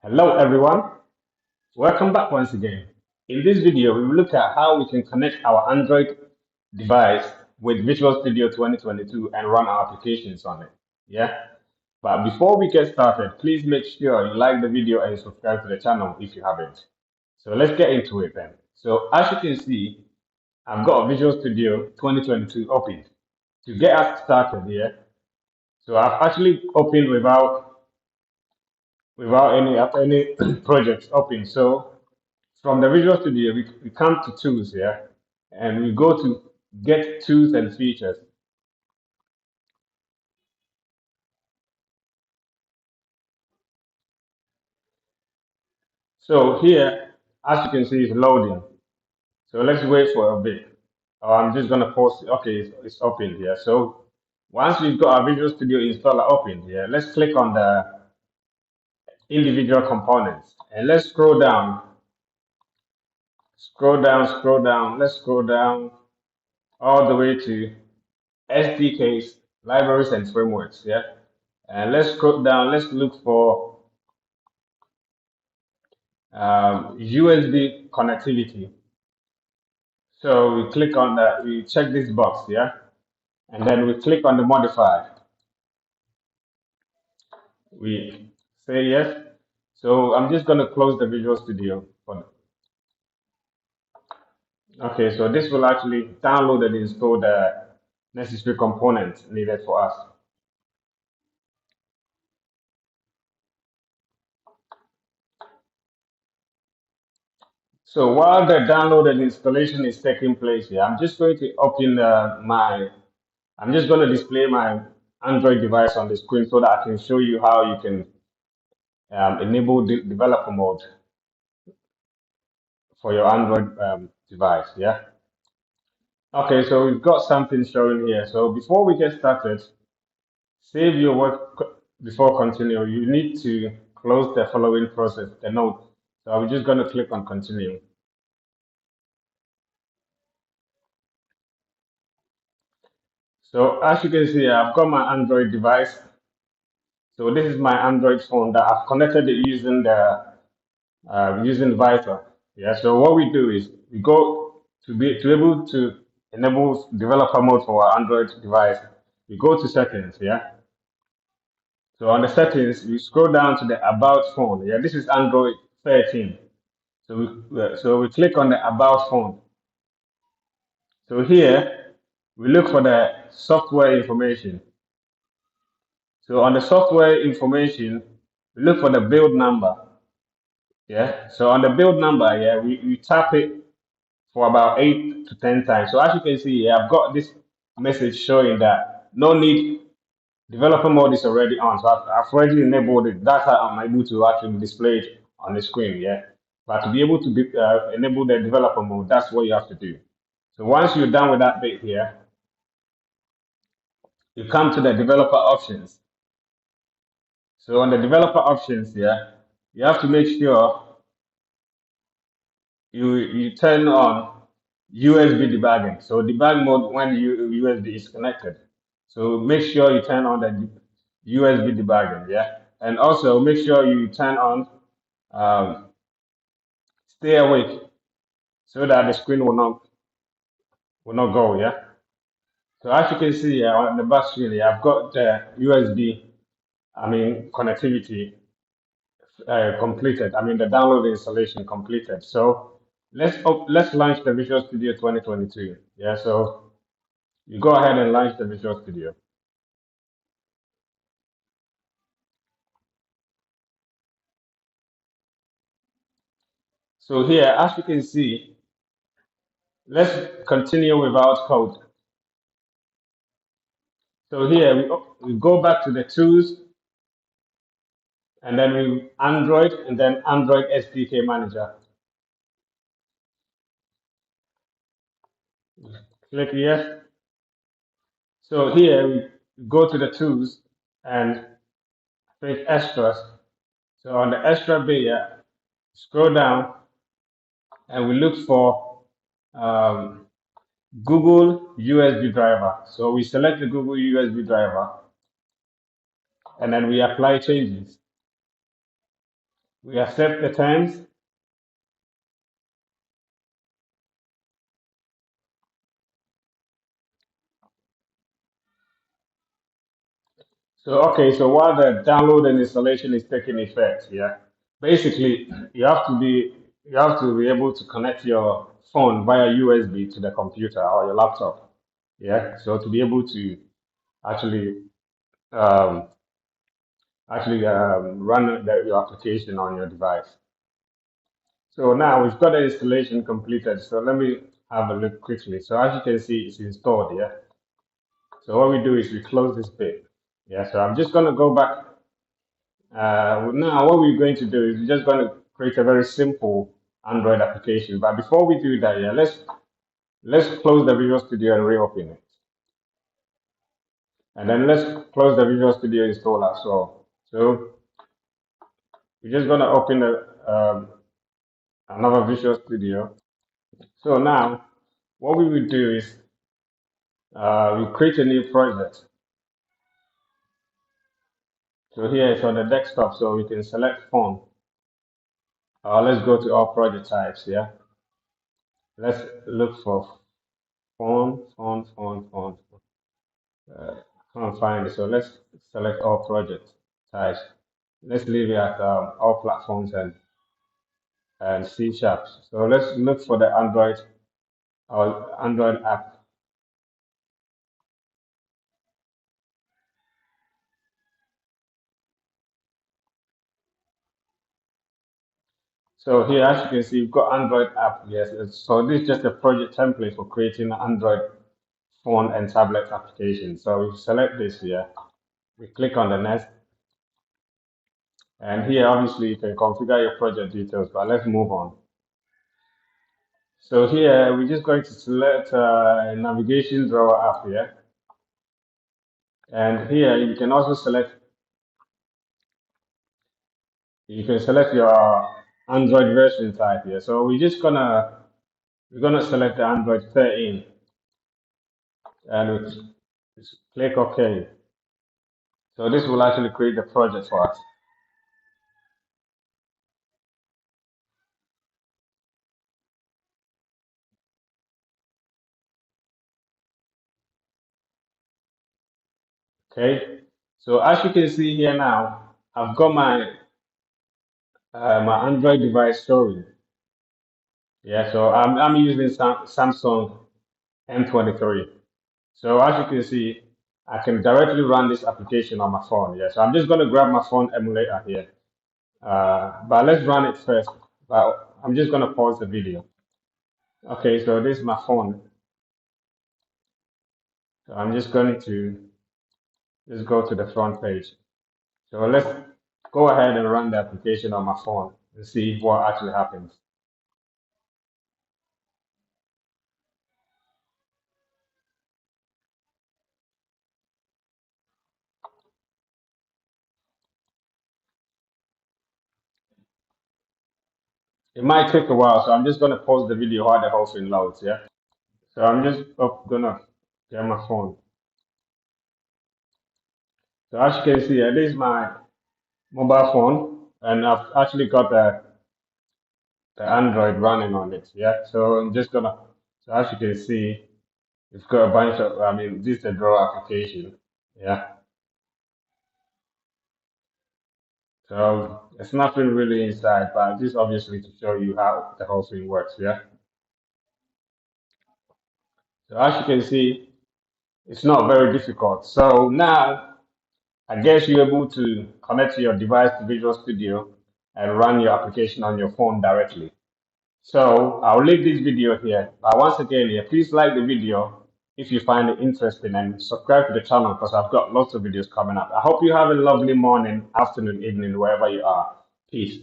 Hello everyone, welcome back once again. In this video, we will look at how we can connect our Android device with Visual Studio 2022 and run our applications on it. Yeah, but before we get started, please make sure you like the video and subscribe to the channel if you haven't. So let's get into it then. So as you can see, I've got a Visual Studio 2022 open. To get us started here, so I've actually opened without any projects open. So from the Visual Studio, we come to tools here and we go to get tools and features. So here, as you can see, it's loading. So let's wait for a bit. I'm just going to pause. Okay, it's open here. So once we've got our Visual Studio installer open here, let's click on the individual components and let's scroll down. Let's scroll down all the way to SDKs, libraries, and frameworks. Yeah. And let's scroll down. Let's look for USB connectivity. So we click on that. We check this box, yeah, and then we click on the modify. We say yes. So I'm just going to close the Visual Studio. Okay, so this will actually download and install the necessary components needed for us. So while the download and installation is taking place here, I'm just going to open I'm just going to display my Android device on the screen so that I can show you how you can enable developer mode for your Android device. Yeah. Okay, so we've got something showing here. So before we get started, save your work before continue. You need to close the following process, the note. So I'm just going to click on continue. So as you can see, I've got my Android device. So this is my Android phone that I've connected it using the using Viper. Yeah. So what we do is we go to able to enable developer mode for our Android device. We go to settings. Yeah. So on the settings, we scroll down to the about phone. Yeah. This is Android 13. So we click on the about phone. So here we look for the software information. So on the software information, we look for the build number. Yeah. So on the build number, yeah, we tap it for about 8 to 10 times. So as you can see here, I've got this message showing that no need, developer mode is already on. So I've already enabled it. That's how I'm able to actually display it on the screen. Yeah. But to be able to enable the developer mode, that's what you have to do. So once you're done with that bit here, you come to the developer options. So on the developer options here, you have to make sure you turn on USB debugging. So debug mode when USB is connected. So make sure you turn on the USB debugging, yeah. And also make sure you turn on stay awake so that the screen will not go, yeah. So as you can see on the back screen, yeah, I've got the USB, connectivity completed. The download installation completed. So let's launch the Visual Studio 2022. Yeah, so you go ahead and launch the Visual Studio. So here, as you can see, let's continue without code. So here we go back to the tools and then we Android and then Android SDK manager. Click yes. So here we go to the tools and click extras. So on the extra bit, yeah, scroll down and we look for um, Google USB driver. So we select the Google USB driver and then we apply changes. We accept the terms. So okay, so while the download and installation is taking effect, yeah, basically you have to be able to connect your phone via USB to the computer or your laptop, yeah. So to be able to actually um, run your application on your device. So now we've got the installation completed. So let me have a look quickly. So as you can see, it's installed, yeah. So what we do is we close this bit, yeah. So I'm just gonna go back. Now, what we're going to do is we're just going to create a very simple Android application. But before we do that, yeah, let's close the Visual Studio and reopen it. And then let's close the Visual Studio installer as well. So we're just going to open another Visual Studio. So now, what we will do is we create a new project. So here it's on the desktop, so we can select phone. Let's go to our project types. Yeah, let's look for phone. Can't find it. So let's select all project types. Let's leave it at all platforms and C sharps. So let's look for the Android or Android app. So here, as you can see, you've got Android app. Yes. So this is just a project template for creating an Android phone and tablet application. So we select this here. We click on the next. And here, obviously, you can configure your project details, but let's move on. So here, we're just going to select navigation drawer app here. And here you can also select your Android version type here. So we're gonna select the Android 13 and we just click OK. So this will actually create the project for us. Okay. So as you can see here now, I've got my Android device showing. Yeah. So I'm using Samsung M23. So as you can see, I can directly run this application on my phone. Yeah. So I'm just gonna grab my phone emulator here. But let's run it first. But I'm just going to pause the video. Okay, so this is my phone. So I'm just going to just go to the front page. So let's go ahead and run the application on my phone and see what actually happens. It might take a while, so I'm just going to pause the video while the whole thing loads, yeah? So I'm just going to get my phone. So as you can see, this is my mobile phone, and I've actually got the Android running on it, yeah? So I'm just going to, so as you can see, it's got a bunch of, I mean, this is a draw application. Yeah. So it's nothing really inside, but this obviously to show you how the whole thing works. Yeah. So as you can see, it's not very difficult. So now I guess you're able to connect to your device to Visual Studio and run your application on your phone directly. So I'll leave this video here. But once again, yeah, please like the video if you find it interesting and subscribe to the channel because I've got lots of videos coming up. I hope you have a lovely morning, afternoon, evening, wherever you are. Peace.